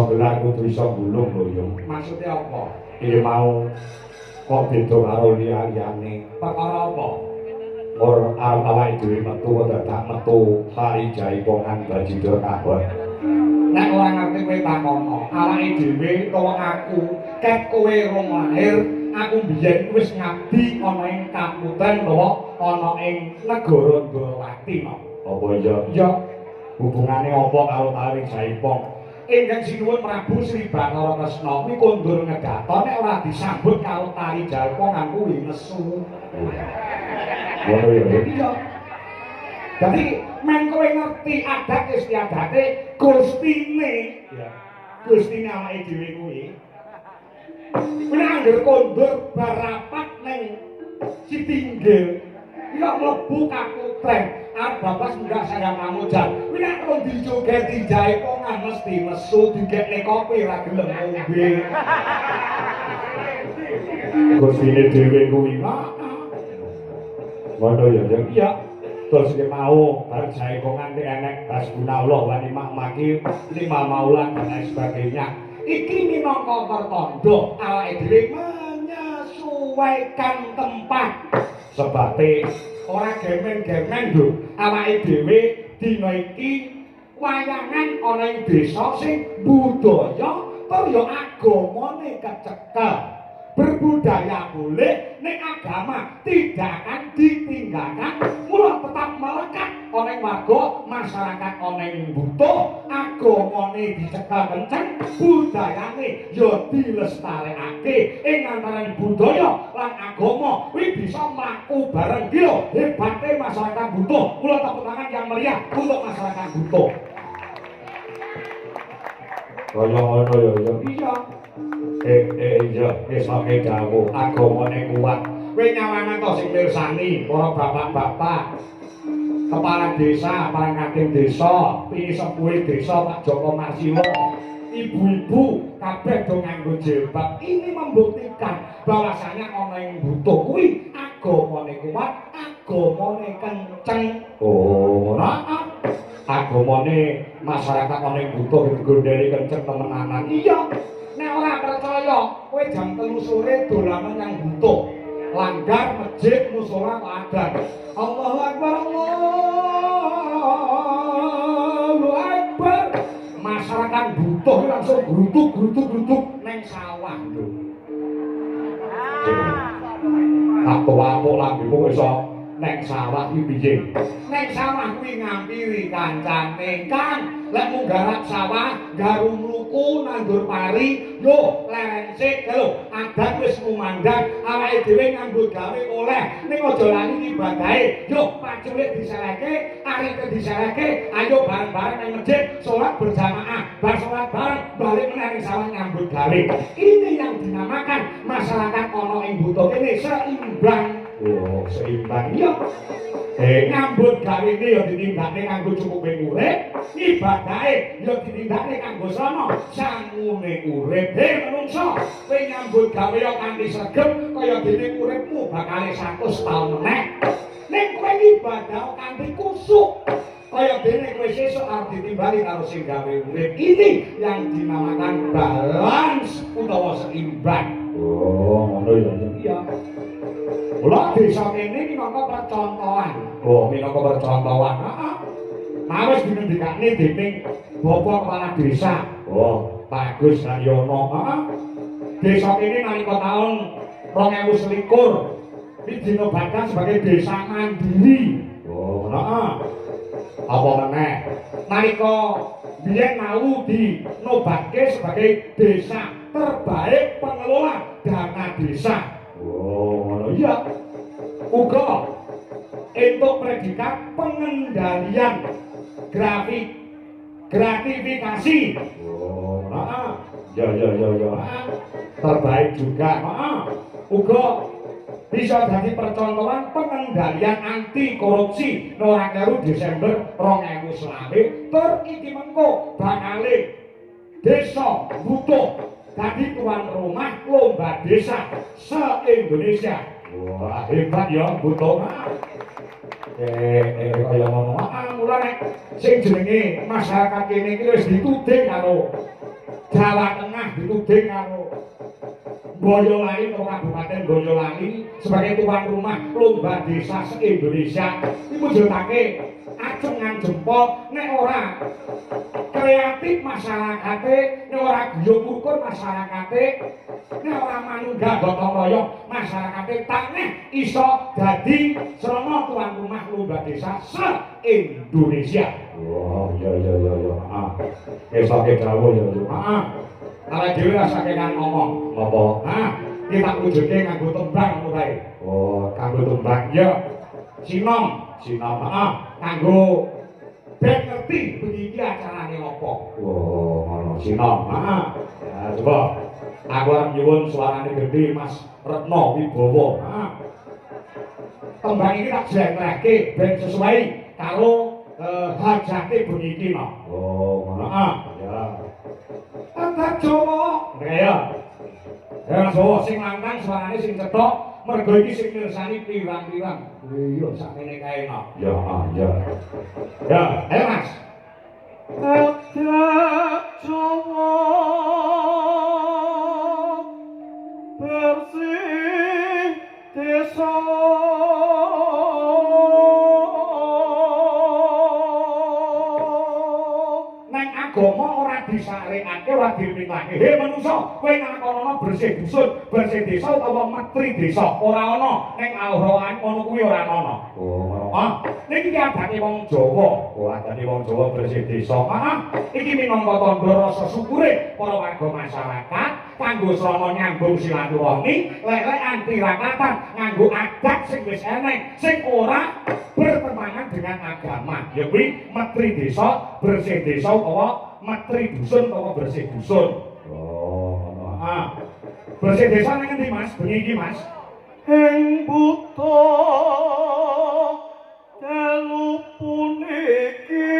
gelar kudu iso gulung lho yo. Maksudnya apa? Iki mau kok beda karo liyane. Perkara apa? Ora awake dhewe metu kok dadak metu hari jai pongan bajidor kabeh. Nek ora ngerti kowe takono, awake dhewe utawa aku, ket kowe rong lahir, aku biyen wis ngabdi ana ing kabupaten utawa ana ing negara Ndorowati no. Apa iya? Ya, Hubungane apa karo Tari Jaipong? Ingkang Sinuwun Prabu Sri Bathara Kresna kuwi kondur ngedaton nek ora disambut karo Tari Jaipong kuwi nesu. Ngono ya. Iya. Dadi men kowe ngerti adat istiadate Gustine, ya. Gustine awake dhewe kuwi. Kuwi anggere kondur barapat ning Citinggil. Iya mlebu kaputren. Babas munggah saya mamujan. Kuwi nek kon dijogeti Jaipongan mesti mesu digekne kopi ra gelem ngombe. Gustine dhewe kuwi. Ngono ya, iya. Terus iki mau bar Jaipongan iki enek Hasbunallah wa ni'mal wakil, lima maulan dan lain sebagainya. Iki minangka pertanda awake dhewe menyesuaikan tempat. Sebabe ora gemen-gemen lho awake dhewe dina iki wayangan ana ing desa sing budaya tur ya agamane kecekel. Berbudaya boleh, nek agama tidak akan ditinggalkan. Mula tetap melekat ana ing warga masyarakat ana ing butuh, agamane dicekel kenceng, budayane ya dilestarekake. Ing antaraning budaya lan agama kuwi bisa mlaku bareng iki lho hebate masyarakat butuh. Mula tepuk tangan yang meriah untuk masyarakat butuh. kaya ngono ya. Iya. Iya, wis oke dawuh, agamane kuat. Kowe nyawangan to sing mirsani para bapak-bapak, kepala desa, parangkating desa, pinisepuhe desa Pak Joko Marsila, ibu-ibu kabeh do nganggo jilbab. Ini membuktikan bahwasanya ana ing butuh kuwi agamane kuat, agamane kenceng. Oh, Ora agamane masyarakat ana ing butuh digondheni kenceng temenanan. Iya. Nek ora percaya, kowe jam 3 sore dolanan yang butuh. Langgar masjid musala kok adan. Allahu Akbar, Allahu Akbar. Masyarakat butuh langsung grutuk neng sawah lho. tak tuwapuk lambimu iso Neng sawah iki piye? Neng sawah kuwi ngampiri kancane Kang. Lek mung garap sawah, garum luku nandur pari, yo lereng sik lho. Adat wis kumandhang, awake dhewe nganggo gawe oleh. Ning aja lali ibadahe. Yo paculik diseleke, arep diseleke, ayo bareng-bareng nang masjid salat berjamaah. Bar salat bareng balik meneh ning sawah nyambut gawe. Ini yang dinamakan masyarakat ana ing butuh kene seimbang. oh, seimbang. Iya. Nyambut gawe iki ya ditindakne kanggo cukupe urip, ibadahe ya ditindakne kanggo sono sangune urip. Menungso, kowe nyambut gawe ya kanthi sregep kaya dene uripmu bakal 100 taun meneh. Ning kowe ibadah kanthi kusuk kaya dene kowe sesuk arep ditimbali karo sing gawe urip. Ini yang dinamakan balance utawa seimbang. Oh, ngono ya. Iya. Mula desa kene minangka percontohan. Oh, minangka percontohan. Heeh. Nah wis dingendikane dening Bapak Kepala Desa. Oh, Pak Agus Haryono. Heeh. Desa kene nalika taun 2021 iki dinobatkan sebagai desa mandiri. oh, Heeh. Apa meneh? Nalika biyen mau dinobatke sebagai desa terbaik pengelola dana desa. oh, ngono Iya. Uga entuk predikat pengendalian gratifikasi. Oh, Heeh. ya. Terbaik juga. Heeh. Uga bisa jadi percontohan pengendalian anti korupsi Norakeru Desember 2020. Tur iki mengko bakale desa butuh dadi tuan rumah lomba desa se-Indonesia. Wah, Hebat ya butuh. Kaya ngono. Mulane sing jenenge masyarakat kene iki wis dituding karo Jawa Tengah dituding karo Boyolali atau Kabupaten Boyolali sebagai tuan rumah lomba desa se-Indonesia ini mujudake ajengan jempol nek ora kreatif masyarakate nek ora guyub ukur masyarakate nek ora manunggal gotong royong masyarakate tak nek iso dadi srana tuan rumah lomba desa se-Indonesia. Oh iya. Esake dawuh ya. Ala dhewe rasake kan ngomong. Apa? Kita wujudke nganggo tembang ngono kae. Oh, kanggo tembang. Ya. Sinom, nganggo ben ngerti begini acarane apa. Oh, ngono sinom. Ya, coba. Aku arep nyuwun suarane gede Mas Retno Wibowo. Tembang iki tak jlentrehke ben sesuai karo hajate bengi iki no. Oh, ngono. Ya. Tata Jawa. Ya. Ya Jawa sing lantang suarane sing cethok, mergo iki sing mirsani pirang-pirang. Iya sakmene kae no. Ya. Ya, ayo Mas. Tata Jawa bersih desa agama ora disarekake ora dimitake. He manungsa, kowe nglakonana bersih dusun, bersih desa utawa metri desa, ora ana ning Al-Qur'an ngono kuwi ora ana. Oh, niki adate wong Jawa. Oh, adate wong Jawa bersih desa. Iki minangka tandha rasa syukure para warga masyarakat kanggo srana nyambung silaturahmi, lek-lekan tirakatan nganggo adat sing wis eneng, sing ora bertentangan dengan agama. Ya kuwi metri desa, bersih desa utawa metri dusun utawa bersih dusun. Oh, bersih desa nang endi Mas? Bengi iki Mas. ing buta dalu puniki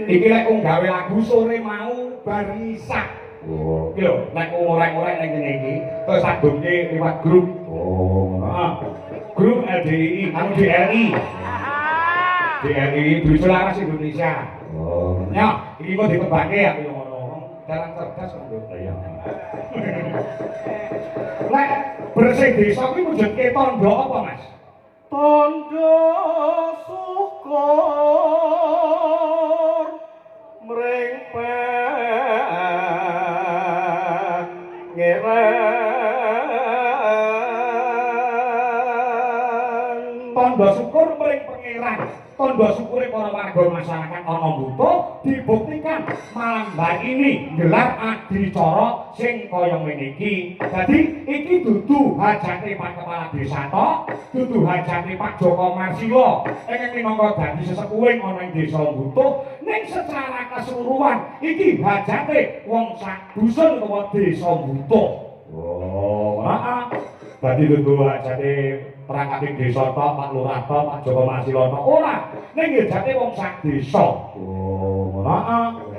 iki lek wong gawe lagu sore mau bar isak. Oh, iki lho, nek ngorek-ngorek ning kene iki terus sadurunge liwat grup. oh, Grup LDI, anu DLI. DLI Dusun Laras Indonesia. oh, Ya, iki kok ditebake aku yo ngono. Jalan cerdas kok lho. ya. Lek bersih desa kuwi mujudke tandha apa, Mas? tandha syukur mring pangeran. Tandha syukur mring pangeran. Tandha syukure para warga masyarakat ana butuh dibuktikan malam hari ini gelar adicara sing kaya ngene iki. Dadi iki dudu hajate Pak Kepala Desa tok, dudu hajate Pak Joko Marsila. Ingin minangka dadi sesepuhing ana ing desa butuh ning secara keseluruhan iki hajate wong sak dusun utawa desa butuh. Oh, tadi dudu ajane perangkat desa tok, Pak Lurah tok, Pak Joko Masila tok. Ora, ning hajate wong sak desa. Oh,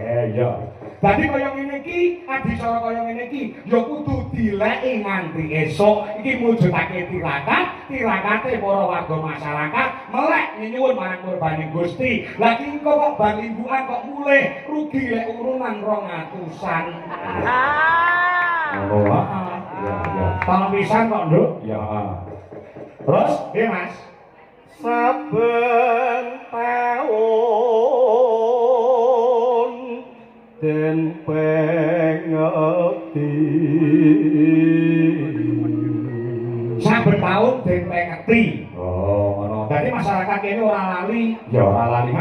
Iya. Dadi kaya ngene iki, adicara kaya ngene iki ya kudu dileki nganti esuk. Iki mujudake tirakate para warga masyarakat melek nyuwun marang Kurbaning Gusti. Lah iki kok balimbukan kok mulih rugi lek urunan 200-an. oh, ya. Tahun pisan kok, Nduk. Ya. Terus, piye Mas? saben taun den pengeti Saben taun den pengeti. Oh, ngono. Dadi masyarakat kene ora lali, Ya ora lali.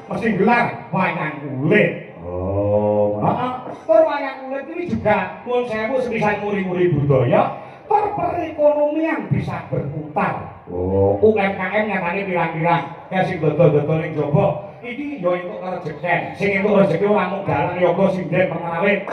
mesti gelar wayang kulit. Oh, ngono. Tur wayang kulit ini juga nuwun sewu sepisan muri-muri budaya, tur perekonomian bisa berputar. Oh, UMKM nyatane pirang-pirang, kayak sing dodol-dodol ning jaba, iki ya entuk rezeki. Sing entuk rezeki ora mung dalan yoga sinden pengarit.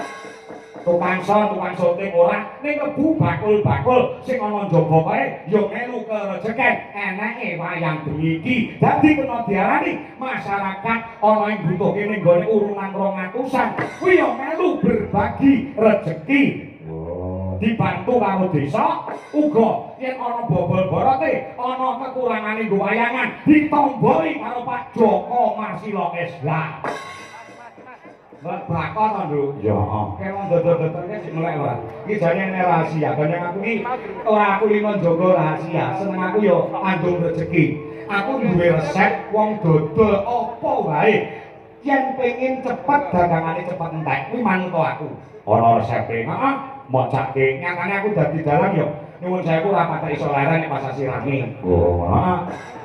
Tukang son, tukang soting ora, ning kebu bakul-bakul sing ana njaba kae ya melu kerejeki. Eneke wayang bengi iki dadi kena diarani masyarakat ana ing butuh kene nggone urunan 200-an. Kuwi ya melu berbagi rezeki. oh. dibantu karo desa, uga yen ana bobol borote, ana kekurangane nggo wayangan, ditomboi karo Pak Joko Marsila Eslah. Bakon to, Nduk. Ya. Kayak wong dodol-dodol iki melek ora. Iki jane nek rahasia, kaya aku iki ora aku limo njogo rahasia, seneng aku yo andung rezeki. Aku duwe resep wong dodol apa wae. Yen pengin cepet dagangane cepet entek, kuwi manut aku. Ana resepe. Heeh, mocake. Nyatane aku dadi dalang yo. Nyuwun sewu ora patek iso leren nek pas sirami. Oh, Heeh.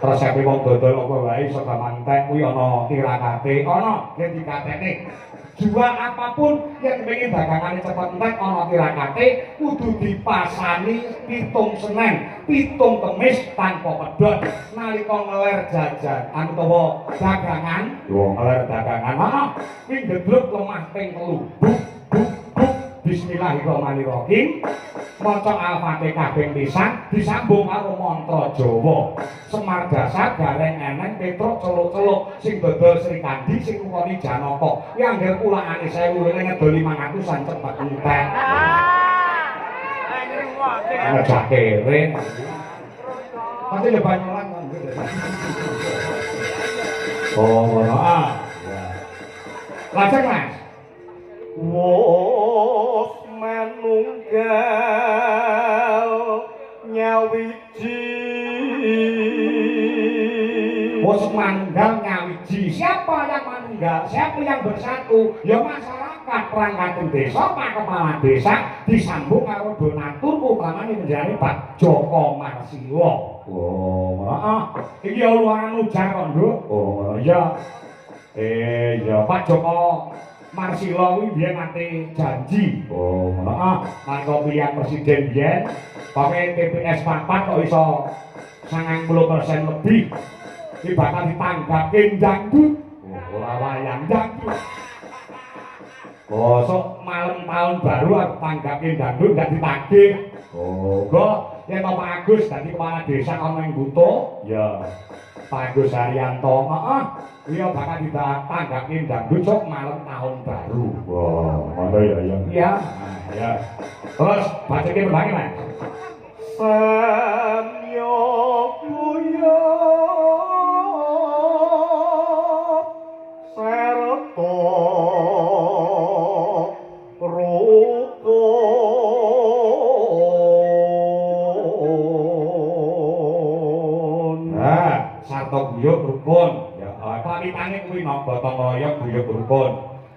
resepe wong dodol apa wae iso gamantek kuwi ana Tirakate, ana yen dikatekne. Jual apapun yang pengen dagangannya cepat entek ana tirakate kudu dipasani pitung Senin, pitung Kemis tanpa pedhot. Nalika ngeler jajan utawa dagangan, yo ngeler dagangan. heeh, kuwi gedruk lemah ping 3. Buk buk buk Bismillahirrahmanirrahim. Maca Al-Fatihah ping pisan disambung karo mantra Jawa. Semar dasar gareng eneng Petruk celuk-celuk sing dodol Sri Kandi sing ngukoni Janaka. Kuwi angger ulangane 1000 ngedol 500-an cepet entek. Ngejak kere. Pasti le banyolan kan. Oh, ngono. Heeh. Lajeng Mas. wos manunggal nyawiji Wos manunggal nyawiji. Siapa yang manunggal? Siapa yang bersatu? Ya masyarakat perangkat desa, Pak Kepala Desa disambung karo donatur utamane menjadi Pak Joko Marsila. Oh, ngono. Heeh. Iki ya luangan ujar kok, Nduk. Oh, ngono. Ya Ya, Pak Joko Marsila kuwi biyen nate janji. oh, ngono. Heeh, mangko pilihan presiden biyen pakai TPS 4 kok iso 90% lebih. Iki bakal ditanggapin dangdut. Ora wayang. Dangdut. Bosok malam tahun baru aku tanggapin dangdut gak ditagih. Oh, Go, yen Pak Agus dadi kepala desa ana ing Butuh, ya. Pak Agus Haryanto, heeh, iya bakal ditanggapin dangdut sok malam tahun baru. Wah, ngono ya, ya. Iya. Nah, ya. Terus bacake berbagai, Mas. samyo kuyo serta rukun Sarta guyub rukun. Ya, pamitane kuwi nang gotong royong guyub rukun.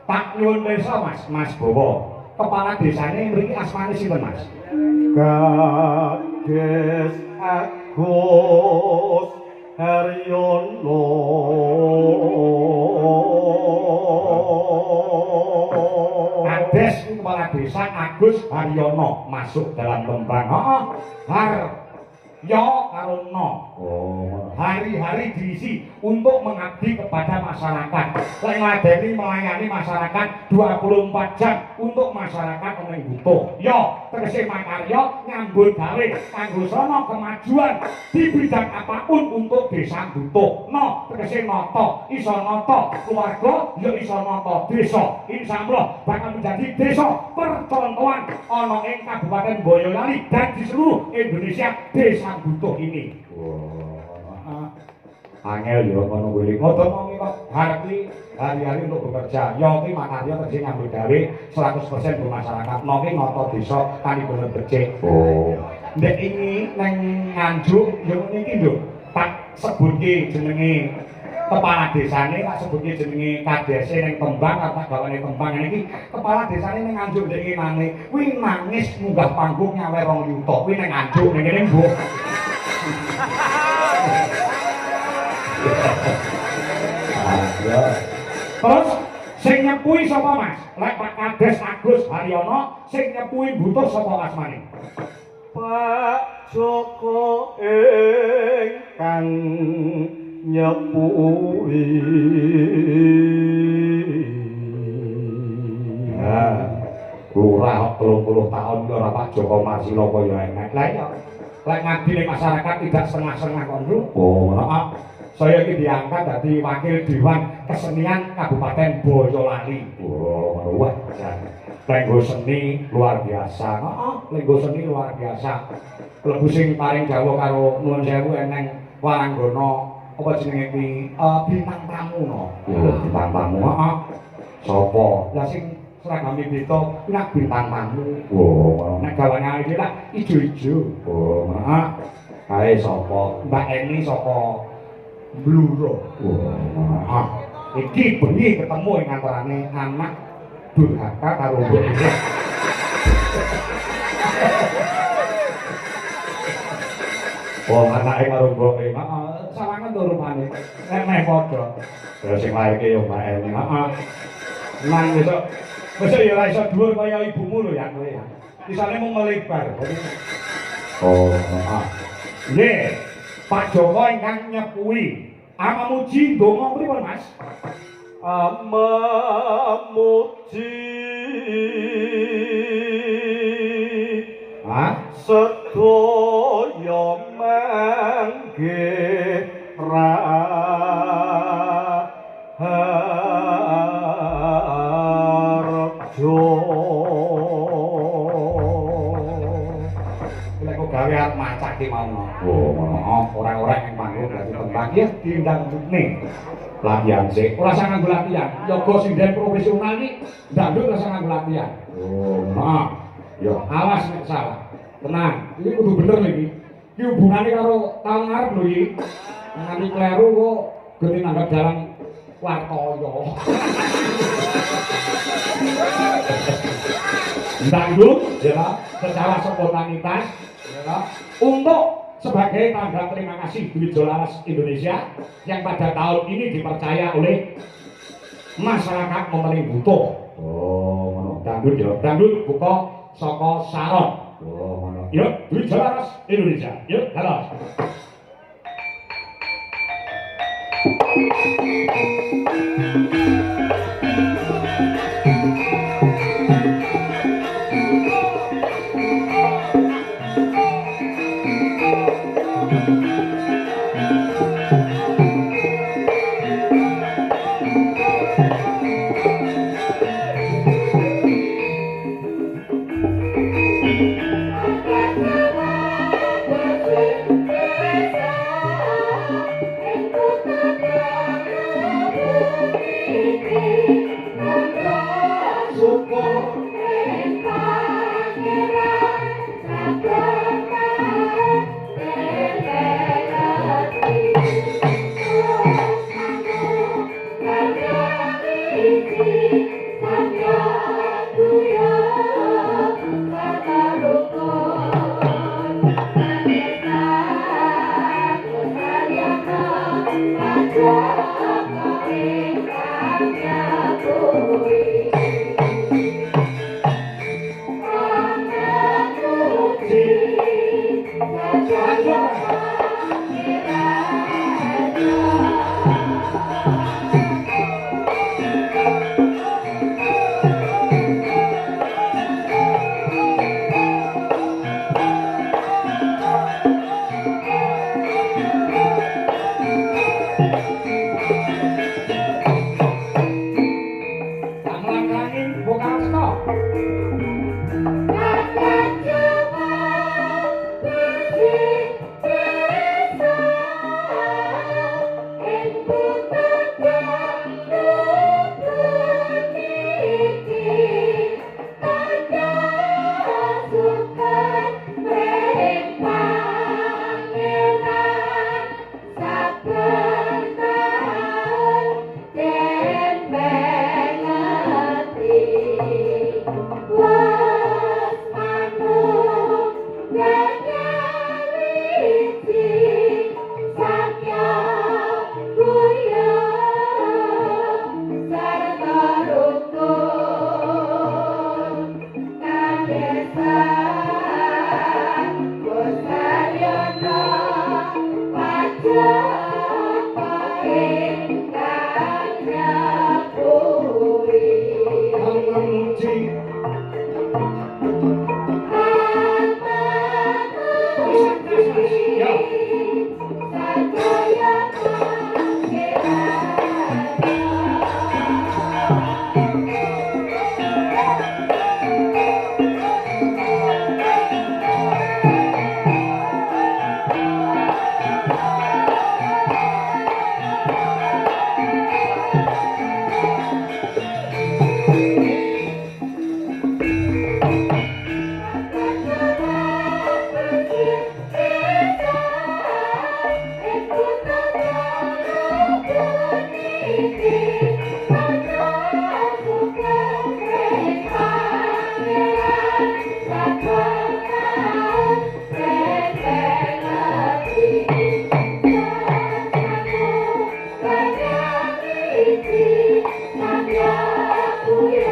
Tak nyuwun pirsa, Mas, Mas Bowo. Kepala desane mriki asmane sinten, Mas? Kades Agus Haryono Kades kepala desa Agus Haryono masuk dalam tembang. Heeh. Har yo karo no. Oh, Hari-hari diisi untuk mengabdi kepada masyarakat. Lek ngladeni melayani masyarakat 24 jam untuk masyarakat yang butuh. Yo, tegese makarya nyambut gawe kanggo sono kemajuan di bidang apapun untuk desa butuh. No, tegese nata, iso nata keluarga, ya iso nata desa. Insyaallah bakal menjadi desa percontohan ana ing Kabupaten Boyolali dan di seluruh Indonesia desa butuh ini. angel yo ngono kuwi. Ngomongi kok hari-hari untuk bekerja. Yo ki makarya terjadi ngambil gawe 100% bermasyarakat. No ki ngotot desa kali bener becik. Oh. Ndek ini nang Nganjuk yo ngene iki lho. Tak sebutke jenenge kepala desane, tak sebutke jenenge kadese ning Tembang, tak gawane Tembang iki kepala desane ning Nganjuk ndek iki nangis. Kuwi nangis munggah panggung nyawer 2 yuta. Kuwi ning Nganjuk ning kene mbok. Ya. Terus sing nyepuhi sapa, Mas? Lek Pak Kades Agus Haryono sing nyepuhi butuh sapa asmane? Pak Joko ingkang nyepuhi Lurah 30 tahun ki ora Pak Joko Marsila kaya enek. Lah iya. Lek ngabdi ning masyarakat tidak setengah-setengah kon, Bro. Oh, Heeh. Saya iki diangkat dadi wakil Dewan Kesenian Kabupaten Boyolali. ngono wae. Lenggo seni luar biasa. Heeh, lenggo seni luar biasa. Klebu sing paring dawuh karo nuwun sewu eneng Waranggana apa jenenge kuwi bintang tamu no. Bintang tamu. Heeh. Sapa? Lah sing seragame beta kuwi nak bintang tamu. Oh, Nek gawane iki lak ijo-ijo. oh, Heeh. kae sapa? Mbak Eni saka Bluro. Oh, Iki bengi ketemu ing antarane anak durhaka karo mbok iki. oh anake karo mbok e. Heeh, sawangan to rupane. Nek meh padha. Ya sing lairke yo Mbak Eni. Heeh. Nang besok ya ora iso dhuwur kaya ibumu lho ya kowe ya. Isane mung melebar. Oh, Nggih, Pak Joko ingkang nyepuhi. Amamuji ndonga pripun, Mas? Amamuji Hah? sedaya mangke raharjo Lek kok gawe arep macake mau. oh, ngono. Orang-orang yang manggung berarti tembang ya diundang nih. Latihan sih. Ora usah nganggo latihan. Yoga sing den profesional iki ndanduk ora usah nganggo latihan. Oh, Heeh. yo. Awas nek salah. Tenang, ini kudu bener iki. Iki hubungane karo tahun ngarep lho iki. Nganti kleru kok gene nanggap dalang wartoyo. Dangdut, ya, secara spontanitas, ya, untuk sebagai tanda terima kasih Duit Jolaras Indonesia yang pada tahun ini dipercaya oleh masyarakat Memeling Butuh. Oh, ngono. Dangdut ya, dangdut buka saka Saron. Oh, ngono. Yuk, Duit Jolaras Indonesia. Yuk, halo. Yeah.